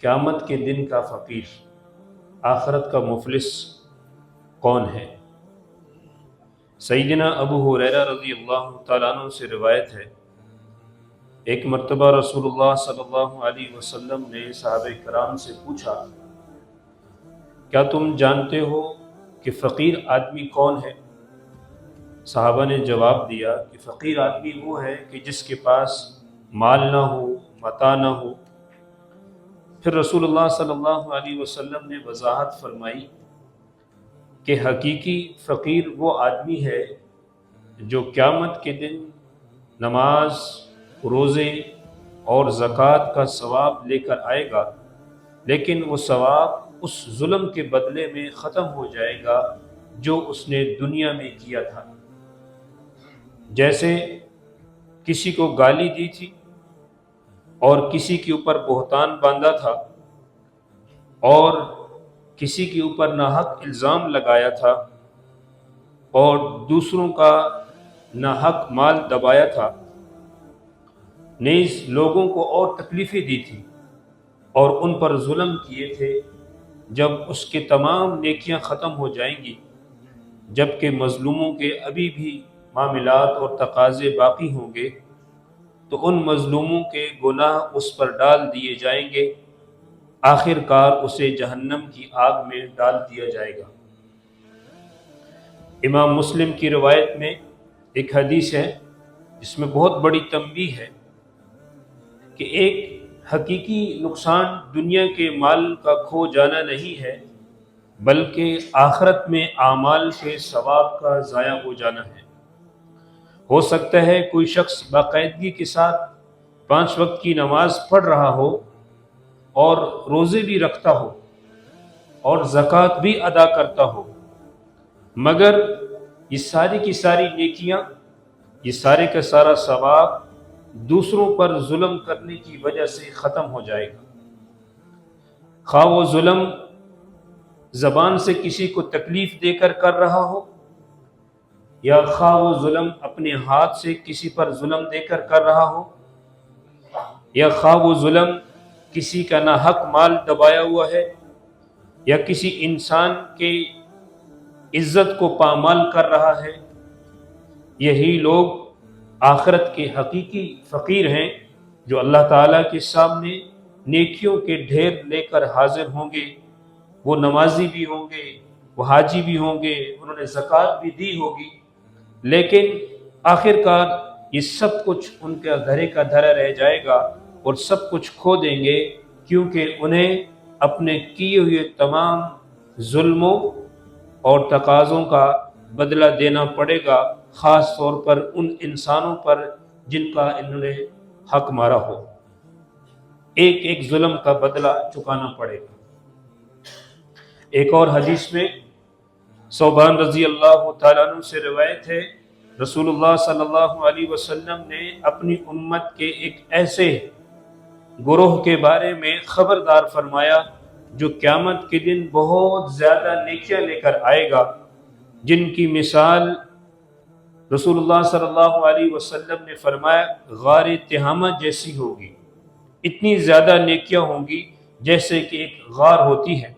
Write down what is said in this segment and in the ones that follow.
قیامت کے دن کا فقیر، آخرت کا مفلس کون ہے؟ سیدنا ابو ہریرہ رضی اللہ تعالیٰ عنہ سے روایت ہے، ایک مرتبہ رسول اللہ صلی اللہ علیہ وسلم نے صحابہ کرام سے پوچھا، کیا تم جانتے ہو کہ فقیر آدمی کون ہے؟ صحابہ نے جواب دیا کہ فقیر آدمی وہ ہے کہ جس کے پاس مال نہ ہو، متاع نہ ہو۔ پھر رسول اللہ صلی اللہ علیہ وسلم نے وضاحت فرمائی کہ حقیقی فقیر وہ آدمی ہے جو قیامت کے دن نماز، روزے اور زکوٰۃ کا ثواب لے کر آئے گا، لیکن وہ ثواب اس ظلم کے بدلے میں ختم ہو جائے گا جو اس نے دنیا میں کیا تھا۔ جیسے کسی کو گالی دی تھی اور کسی کے اوپر بہتان باندھا تھا اور کسی کے اوپر ناحق الزام لگایا تھا اور دوسروں کا ناحق مال دبایا تھا، نیز لوگوں کو اور تکلیفیں دی تھی اور ان پر ظلم کیے تھے، جب اس کے تمام نیکیاں ختم ہو جائیں گی، جبکہ مظلوموں کے ابھی بھی معاملات اور تقاضے باقی ہوں گے، تو ان مظلوموں کے گناہ اس پر ڈال دیے جائیں گے، آخر کار اسے جہنم کی آگ میں ڈال دیا جائے گا۔ امام مسلم کی روایت میں ایک حدیث ہے جس میں بہت بڑی تنبیہ ہے کہ ایک حقیقی نقصان دنیا کے مال کا کھو جانا نہیں ہے، بلکہ آخرت میں اعمال کے ثواب کا ضائع ہو جانا ہے۔ ہو سکتا ہے کوئی شخص باقاعدگی کے ساتھ 5 وقت کی نماز پڑھ رہا ہو اور روزے بھی رکھتا ہو اور زکوٰۃ بھی ادا کرتا ہو، مگر یہ ساری کی ساری نیکیاں، یہ سارے کا سارا ثواب دوسروں پر ظلم کرنے کی وجہ سے ختم ہو جائے گا۔ خواہ وہ ظلم زبان سے کسی کو تکلیف دے کر کر رہا ہو، یا خواہ وہ ظلم اپنے ہاتھ سے کسی پر ظلم دے کر کر رہا ہو، یا خواہ وہ ظلم کسی کا ناحق مال دبایا ہوا ہے، یا کسی انسان کے عزت کو پامال کر رہا ہے، یہی لوگ آخرت کے حقیقی فقیر ہیں جو اللہ تعالیٰ کے سامنے نیکیوں کے ڈھیر لے کر حاضر ہوں گے۔ وہ نمازی بھی ہوں گے، وہ حاجی بھی ہوں گے، انہوں نے زکوٰۃ بھی دی ہوگی، لیکن آخر کار یہ سب کچھ ان کا دھرے کا دھرا رہ جائے گا اور سب کچھ کھو دیں گے، کیونکہ انہیں اپنے کیے ہوئے تمام ظلموں اور تقاضوں کا بدلہ دینا پڑے گا، خاص طور پر ان انسانوں پر جن کا انہوں نے حق مارا ہو۔ ایک ایک ظلم کا بدلہ چکانا پڑے گا۔ ایک اور حدیث میں ثوبان رضی اللہ تعالیٰ عنہ سے روایت ہے، رسول اللہ صلی اللہ علیہ وسلم نے اپنی امت کے ایک ایسے گروہ کے بارے میں خبردار فرمایا جو قیامت کے دن بہت زیادہ نیکیاں لے کر آئے گا، جن کی مثال رسول اللہ صلی اللہ علیہ وسلم نے فرمایا غار تہامہ جیسی ہوگی، اتنی زیادہ نیکیاں ہوں گی جیسے کہ ایک غار ہوتی ہے۔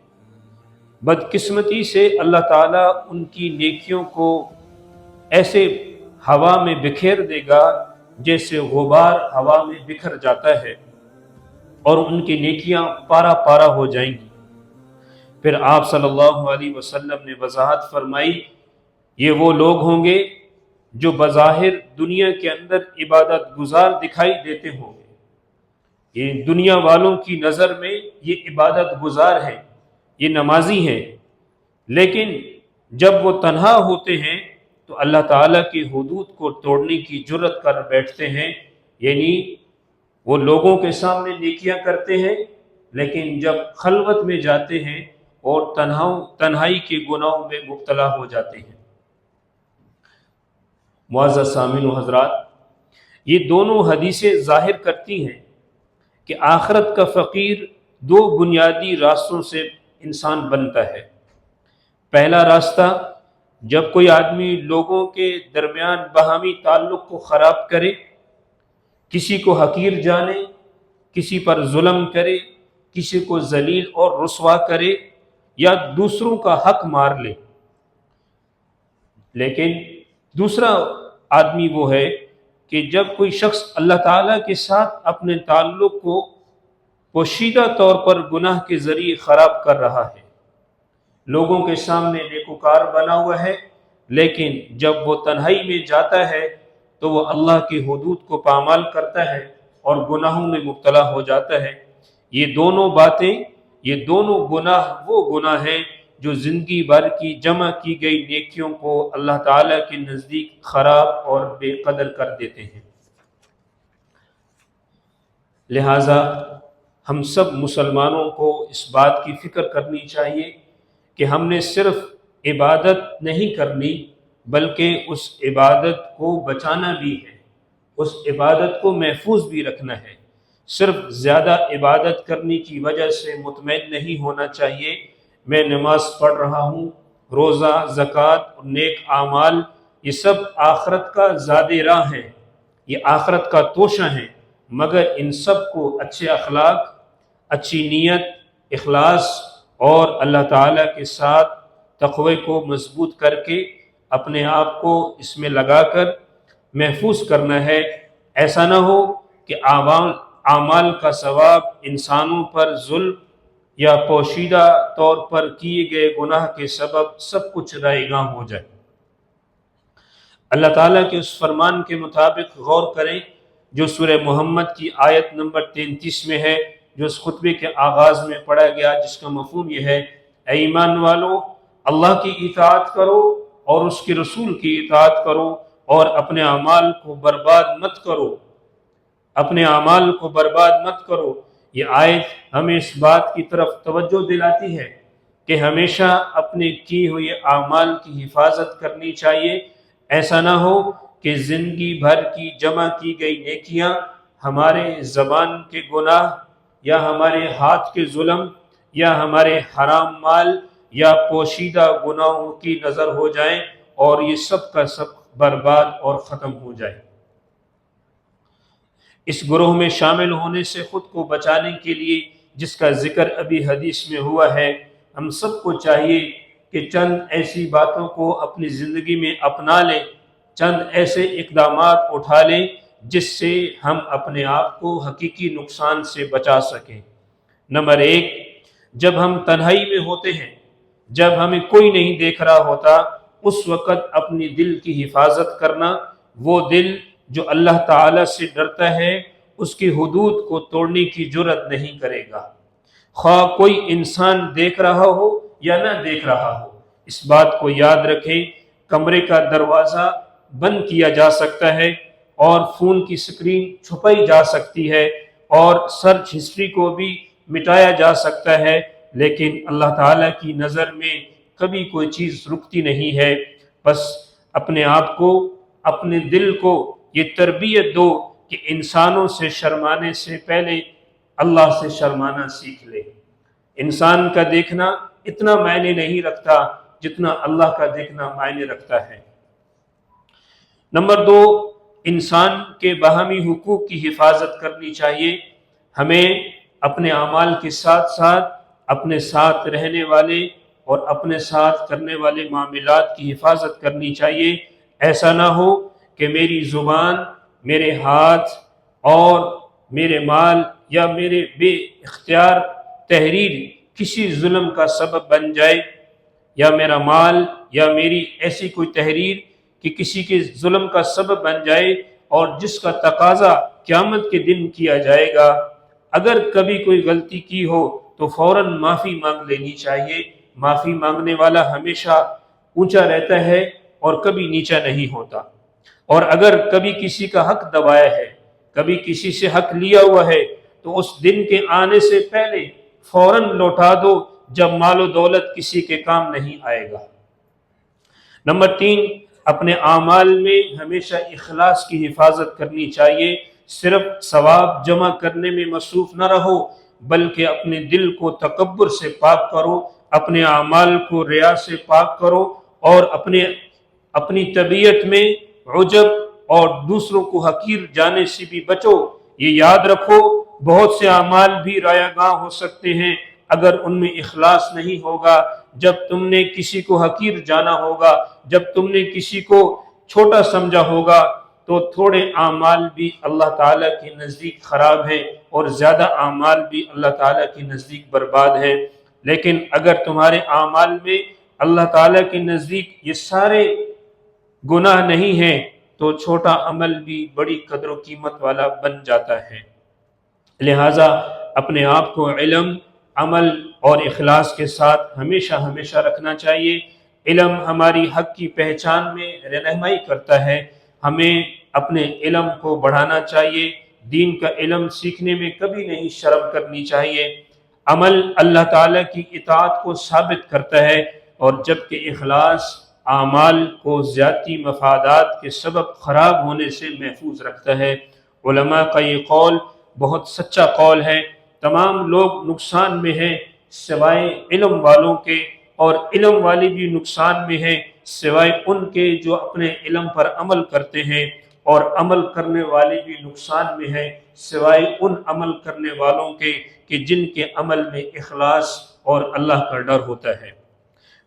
بدقسمتی سے اللہ تعالیٰ ان کی نیکیوں کو ایسے ہوا میں بکھیر دے گا جیسے غبار ہوا میں بکھر جاتا ہے، اور ان کی نیکیاں پارا پارا ہو جائیں گی۔ پھر آپ صلی اللہ علیہ وسلم نے وضاحت فرمائی، یہ وہ لوگ ہوں گے جو بظاہر دنیا کے اندر عبادت گزار دکھائی دیتے ہوں گے، یہ دنیا والوں کی نظر میں یہ عبادت گزار ہیں، یہ نمازی ہیں، لیکن جب وہ تنہا ہوتے ہیں تو اللہ تعالیٰ کی حدود کو توڑنے کی جرت کر بیٹھتے ہیں، یعنی وہ لوگوں کے سامنے نیکیاں کرتے ہیں، لیکن جب خلوت میں جاتے ہیں اور تنہائی کے گناہوں میں مبتلا ہو جاتے ہیں۔ معزز سامعین و حضرات، یہ دونوں حدیثیں ظاہر کرتی ہیں کہ آخرت کا فقیر 2 بنیادی راستوں سے انسان بنتا ہے۔ پہلا راستہ، جب کوئی آدمی لوگوں کے درمیان باہمی تعلق کو خراب کرے، کسی کو حقیر جانے، کسی پر ظلم کرے، کسی کو ذلیل اور رسوا کرے یا دوسروں کا حق مار لے۔ لیکن دوسرا آدمی وہ ہے کہ جب کوئی شخص اللہ تعالیٰ کے ساتھ اپنے تعلق کو پوشیدہ طور پر گناہ کے ذریعے خراب کر رہا ہے، لوگوں کے سامنے نیکوکار بنا ہوا ہے، لیکن جب وہ تنہائی میں جاتا ہے تو وہ اللہ کی حدود کو پامال کرتا ہے اور گناہوں میں مبتلا ہو جاتا ہے۔ یہ دونوں باتیں، یہ دونوں گناہ وہ گناہ ہیں جو زندگی بھر کی جمع کی گئی نیکیوں کو اللہ تعالیٰ کے نزدیک خراب اور بے قدر کر دیتے ہیں۔ لہٰذا ہم سب مسلمانوں کو اس بات کی فکر کرنی چاہیے کہ ہم نے صرف عبادت نہیں کرنی بلکہ اس عبادت کو بچانا بھی ہے، اس عبادت کو محفوظ بھی رکھنا ہے۔ صرف زیادہ عبادت کرنے کی وجہ سے مطمئن نہیں ہونا چاہیے۔ میں نماز پڑھ رہا ہوں، روزہ، زکوٰۃ اور نیک اعمال، یہ سب آخرت کا زاد راہ ہیں، یہ آخرت کا توشہ ہیں، مگر ان سب کو اچھے اخلاق، اچھی نیت، اخلاص اور اللہ تعالیٰ کے ساتھ تقوی کو مضبوط کر کے اپنے آپ کو اس میں لگا کر محفوظ کرنا ہے۔ ایسا نہ ہو کہ اعمال کا ثواب انسانوں پر ظلم یا پوشیدہ طور پر کیے گئے گناہ کے سبب سب کچھ رائے گاں ہو جائے۔ اللہ تعالیٰ کے اس فرمان کے مطابق غور کریں جو سورہ محمد کی آیت نمبر 33 میں ہے، جو اس خطبے کے آغاز میں پڑھا گیا، جس کا مفہوم یہ ہے: اے ایمان والو، اللہ کی اطاعت کرو اور اس کے رسول کی اطاعت کرو اور اپنے اعمال کو برباد مت کرو، اپنے اعمال کو برباد مت کرو۔ یہ آیت ہمیں اس بات کی طرف توجہ دلاتی ہے کہ ہمیشہ اپنے کیے ہوئے اعمال کی حفاظت کرنی چاہیے۔ ایسا نہ ہو کہ زندگی بھر کی جمع کی گئی نیکیاں ہمارے زبان کے گناہ یا ہمارے ہاتھ کے ظلم یا ہمارے حرام مال یا پوشیدہ گناہوں کی نظر ہو جائیں اور یہ سب کا سب برباد اور ختم ہو جائے۔ اس گروہ میں شامل ہونے سے خود کو بچانے کے لیے، جس کا ذکر ابھی حدیث میں ہوا ہے، ہم سب کو چاہیے کہ چند ایسی باتوں کو اپنی زندگی میں اپنا لیں، چند ایسے اقدامات اٹھا لیں جس سے ہم اپنے آپ کو حقیقی نقصان سے بچا سکیں۔ نمبر 1، جب ہم تنہائی میں ہوتے ہیں، جب ہمیں کوئی نہیں دیکھ رہا ہوتا، اس وقت اپنی دل کی حفاظت کرنا۔ وہ دل جو اللہ تعالیٰ سے ڈرتا ہے اس کی حدود کو توڑنے کی جرت نہیں کرے گا، خواہ کوئی انسان دیکھ رہا ہو یا نہ دیکھ رہا ہو۔ اس بات کو یاد رکھیں، کمرے کا دروازہ بند کیا جا سکتا ہے اور فون کی سکرین چھپائی جا سکتی ہے اور سرچ ہسٹری کو بھی مٹایا جا سکتا ہے، لیکن اللہ تعالیٰ کی نظر میں کبھی کوئی چیز رکتی نہیں ہے۔ بس اپنے آپ کو، اپنے دل کو یہ تربیت دو کہ انسانوں سے شرمانے سے پہلے اللہ سے شرمانا سیکھ لے۔ انسان کا دیکھنا اتنا معنی نہیں رکھتا جتنا اللہ کا دیکھنا معنی رکھتا ہے۔ نمبر 2، انسان کے باہمی حقوق کی حفاظت کرنی چاہیے۔ ہمیں اپنے اعمال کے ساتھ ساتھ اپنے ساتھ رہنے والے اور اپنے ساتھ کرنے والے معاملات کی حفاظت کرنی چاہیے۔ ایسا نہ ہو کہ میری زبان، میرے ہاتھ اور میرے مال یا میرے بے اختیار تحریر کسی ظلم کا سبب بن جائے، یا میرا مال یا میری ایسی کوئی تحریر کہ کسی کے ظلم کا سبب بن جائے اور جس کا تقاضا قیامت کے دن کیا جائے گا۔ اگر کبھی کوئی غلطی کی ہو تو فوراً معافی مانگ لینی چاہیے۔ معافی مانگنے والا ہمیشہ اونچا رہتا ہے اور کبھی نیچا نہیں ہوتا۔ اور اگر کبھی کسی کا حق دبایا ہے، کبھی کسی سے حق لیا ہوا ہے، تو اس دن کے آنے سے پہلے فوراً لوٹا دو جب مال و دولت کسی کے کام نہیں آئے گا۔ نمبر 3، اپنے اعمال میں ہمیشہ اخلاص کی حفاظت کرنی چاہیے۔ صرف ثواب جمع کرنے میں مصروف نہ رہو، بلکہ اپنے دل کو تکبر سے پاک کرو، اپنے اعمال کو ریا سے پاک کرو اور اپنی طبیعت میں عجب اور دوسروں کو حقیر جانے سے بھی بچو۔ یہ یاد رکھو، بہت سے اعمال بھی رایہ گاں ہو سکتے ہیں اگر ان میں اخلاص نہیں ہوگا۔ جب تم نے کسی کو حقیر جانا ہوگا، جب تم نے کسی کو چھوٹا سمجھا ہوگا، تو تھوڑے اعمال بھی اللہ تعالیٰ کے نزدیک خراب ہیں اور زیادہ اعمال بھی اللہ تعالیٰ کے نزدیک برباد ہیں۔ لیکن اگر تمہارے اعمال میں اللہ تعالیٰ کے نزدیک یہ سارے گناہ نہیں ہیں تو چھوٹا عمل بھی بڑی قدر و قیمت والا بن جاتا ہے۔ لہٰذا اپنے آپ کو علم، عمل اور اخلاص کے ساتھ ہمیشہ رکھنا چاہیے۔ علم ہماری حق کی پہچان میں رہنمائی کرتا ہے، ہمیں اپنے علم کو بڑھانا چاہیے، دین کا علم سیکھنے میں کبھی نہیں شرم کرنی چاہیے۔ عمل اللہ تعالیٰ کی اطاعت کو ثابت کرتا ہے، اور جبکہ اخلاص اعمال کو ذاتی مفادات کے سبب خراب ہونے سے محفوظ رکھتا ہے۔ علماء کا یہ قول بہت سچا قول ہے، تمام لوگ نقصان میں ہیں سوائے علم والوں کے، اور علم والے بھی نقصان میں ہیں سوائے ان کے جو اپنے علم پر عمل کرتے ہیں، اور عمل کرنے والے بھی نقصان میں ہیں سوائے ان عمل کرنے والوں کے کہ جن کے عمل میں اخلاص اور اللہ کا ڈر ہوتا ہے۔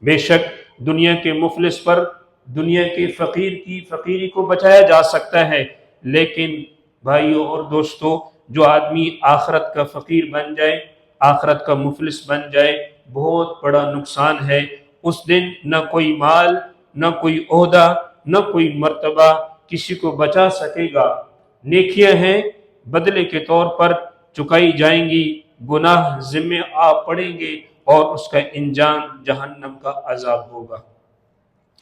بے شک دنیا کے مفلس پر دنیا کے فقیر کی فقیری کو بچایا جا سکتا ہے، لیکن بھائیوں اور دوستو، جو آدمی آخرت کا فقیر بن جائے، آخرت کا مفلس بن جائے، بہت بڑا نقصان ہے۔ اس دن نہ کوئی مال، نہ کوئی عہدہ، نہ کوئی مرتبہ کسی کو بچا سکے گا۔ نیکیاں ہیں بدلے کے طور پر چکائی جائیں گی، گناہ ذمہ آ پڑیں گے، اور اس کا انجام جہنم کا عذاب ہوگا۔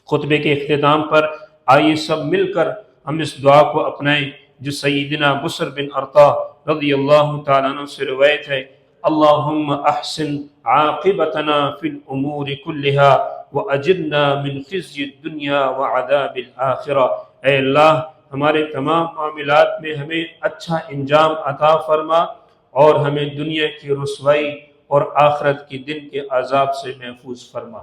خطبے کے اختتام پر آئیے سب مل کر ہم اس دعا کو اپنائیں جو سیدنا بسر بن ارطا رضی اللہ تعالیٰ عنہ سے روایت ہے: اللہم احسن عاقبتنا فی الامور کلہا واجرنا من خزی الدنیا وعذاب الآخرہ۔ اے اللہ، ہمارے تمام معاملات میں ہمیں اچھا انجام عطا فرما، اور ہمیں دنیا کی رسوائی اور آخرت کے دن کے عذاب سے محفوظ فرما۔